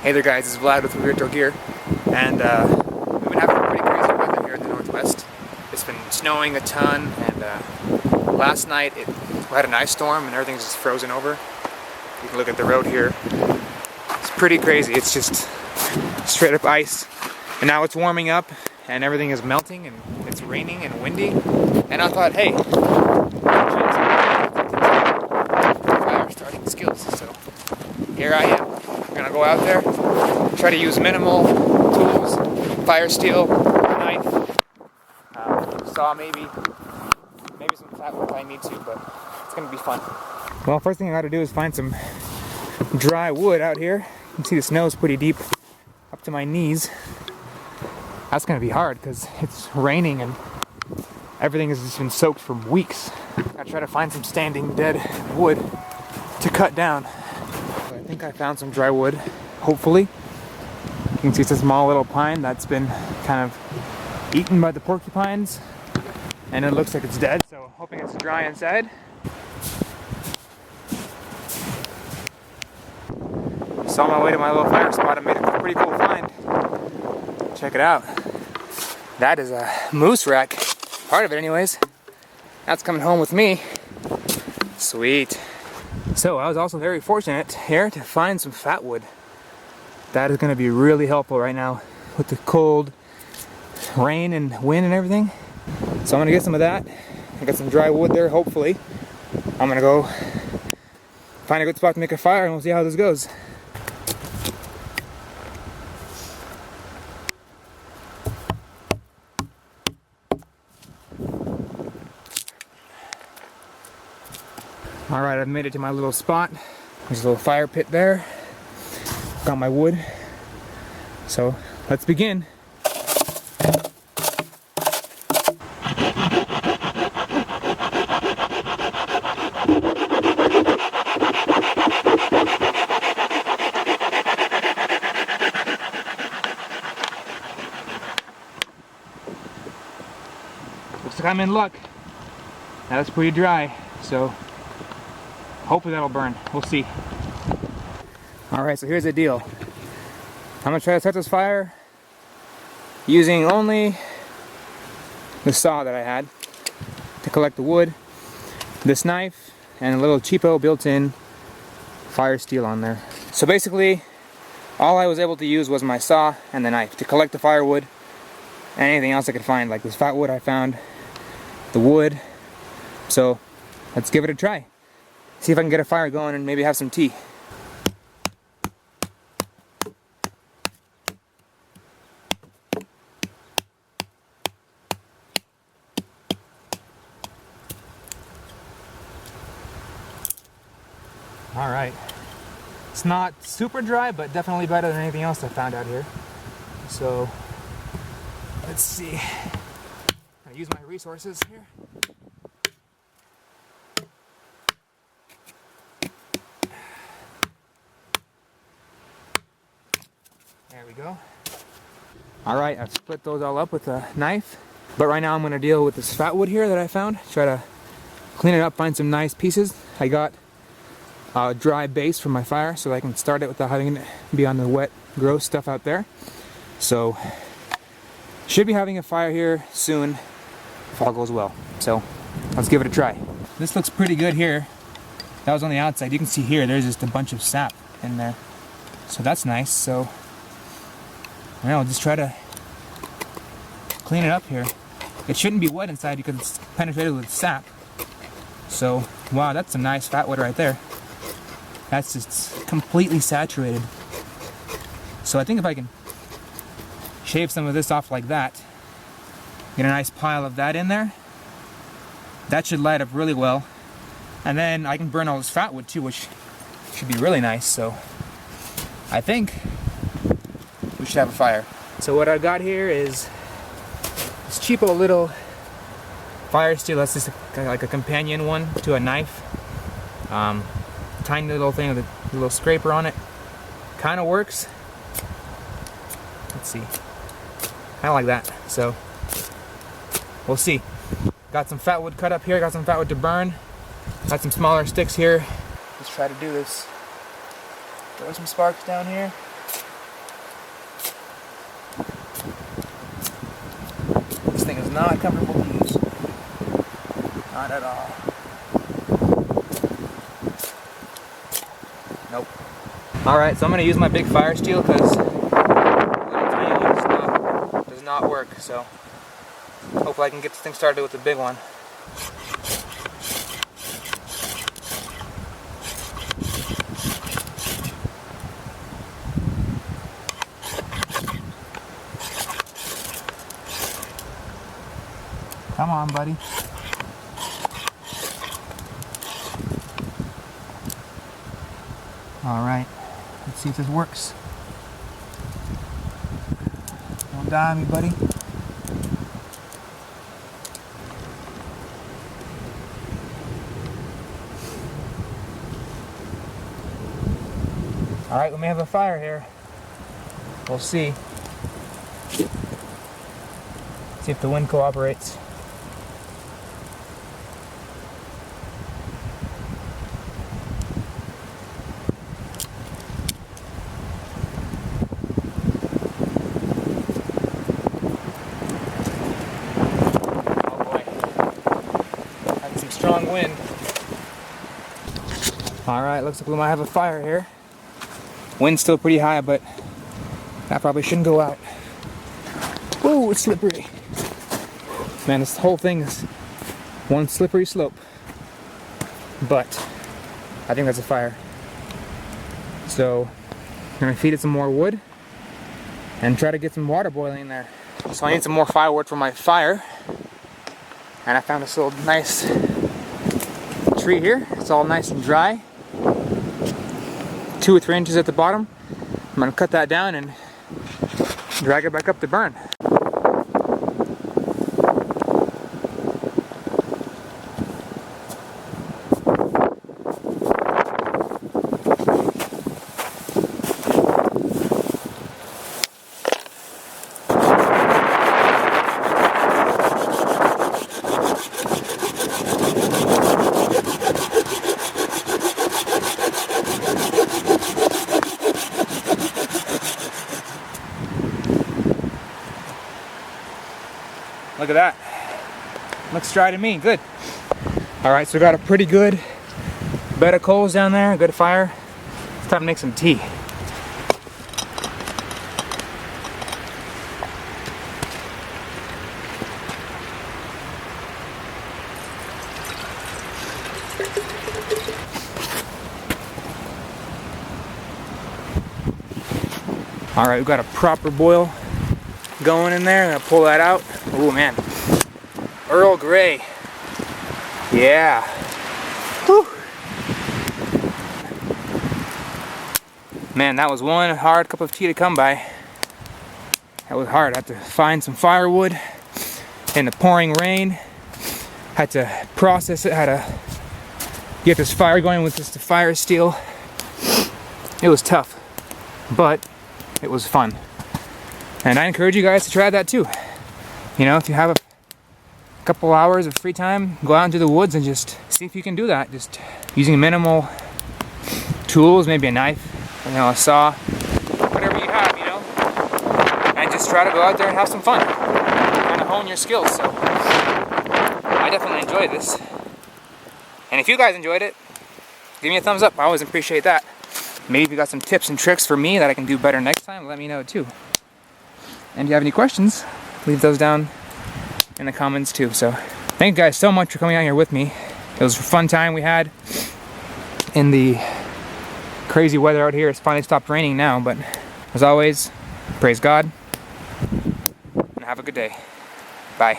Hey there guys, it's Vlad with Retro Gear, and we've been having pretty crazy weather here in the Northwest. It's been snowing a ton, and last night we had an ice storm and everything's just frozen over. You can look at the road here. It's pretty crazy. It's just straight up ice, and now it's warming up and everything is melting and it's raining and windy. And I thought, hey, fire starting skills. So here I am. I'm gonna go out there, try to use minimal tools, fire steel, knife, saw maybe some flatwood if I need to, but it's gonna be fun. Well, first thing I gotta do is find some dry wood out here. You can see the snow is pretty deep, up to my knees. That's gonna be hard because it's raining and everything has just been soaked for weeks. I gotta try to find some standing dead wood to cut down. I think I found some dry wood, hopefully. You can see it's a small little pine that's been kind of eaten by the porcupines, and it looks like it's dead, so hoping it's dry inside. So on my way to my little fire spot, I made a pretty cool find. Check it out. That is a moose rack, part of it anyways. That's coming home with me. Sweet. So I was also very fortunate here to find some fat wood. That is going to be really helpful right now with the cold rain and wind and everything. So I'm going to get some of that. I got some dry wood there, hopefully. I'm going to go find a good spot to make a fire and we'll see how this goes. Alright, I've made it to my little spot. There's a little fire pit there. Got my wood. So, let's begin. Looks like I'm in luck. That's pretty dry, so hopefully that'll burn. We'll see. Alright, so here's the deal. I'm going to try to start this fire using only the saw that I had to collect the wood, this knife, and a little cheapo built-in fire steel on there. So basically, all I was able to use was my saw and the knife to collect the firewood and anything else I could find, like this fat wood I found, the wood. So let's give it a try. See if I can get a fire going and maybe have some tea. Alright. It's not super dry, but definitely better than anything else I found out here. So, let's see. I'm gonna use my resources here. There we go. Alright, I've split those all up with a knife. But right now I'm going to deal with this fat wood here that I found. Try to clean it up, find some nice pieces. I got a dry base from my fire so I can start it without having it be on the wet, gross stuff out there. So, should be having a fire here soon if all goes well. So, let's give it a try. This looks pretty good here. That was on the outside. You can see here, there's just a bunch of sap in there. So that's nice. So, I'll just try to clean it up here. It shouldn't be wet inside because it's penetrated with sap. So, wow, that's some nice fat wood right there. That's just completely saturated. So I think if I can shave some of this off like that, get a nice pile of that in there, that should light up really well. And then I can burn all this fat wood too, which should be really nice. So I think we should have a fire. So what I got here is this cheapo little fire steel. That's just like a companion one to a knife. Tiny little thing with a little scraper on it. Kind of works. Let's see. Kind of like that. So we'll see. Got some fat wood cut up here. Got some fat wood to burn. Got some smaller sticks here. Let's try to do this. Throw some sparks down here. not comfortable to use. Not at all. Nope. Alright, so I'm going to use my big fire steel because the little tiny one does not work. So hopefully I can get this thing started with the big one. Come on, buddy. Alright, let's see if this works. Don't die on me, buddy. Alright, we may have a fire here. We'll see. See if the wind cooperates. Strong wind. Alright, looks like we might have a fire here. Wind's still pretty high, but that probably shouldn't go out. Whoa, it's slippery. Man, this whole thing is one slippery slope. But I think that's a fire. So I'm gonna feed it some more wood and try to get some water boiling in there. So I need some more firewood for my fire. And I found this little nice tree here. It's all nice and dry. 2 or 3 inches at the bottom. I'm gonna cut that down and drag it back up to burn. Look at that. Looks dry to me. Good. Alright, so we got a pretty good bed of coals down there, good fire. It's time to make some tea. Alright, we've got a proper boil going in there. I'm gonna pull that out. Oh man, Earl Grey. Yeah. Whew. Man, that was one hard cup of tea to come by. That was hard. I had to find some firewood in the pouring rain. Had to process it. Had to get this fire going with just the fire steel. It was tough, but it was fun. And I encourage you guys to try that too. You know, if you have a couple hours of free time, go out into the woods and just see if you can do that. Just using minimal tools, maybe a knife, you know, a saw, whatever you have, you know. And just try to go out there and have some fun. Kind of hone your skills. So I definitely enjoyed this. And if you guys enjoyed it, give me a thumbs up. I always appreciate that. Maybe if you got some tips and tricks for me that I can do better next time, let me know too. And if you have any questions, leave those down in the comments too. So thank you guys so much for coming out here with me. It was a fun time we had in the crazy weather out here. It's finally stopped raining now, but as always, praise God and have a good day. Bye.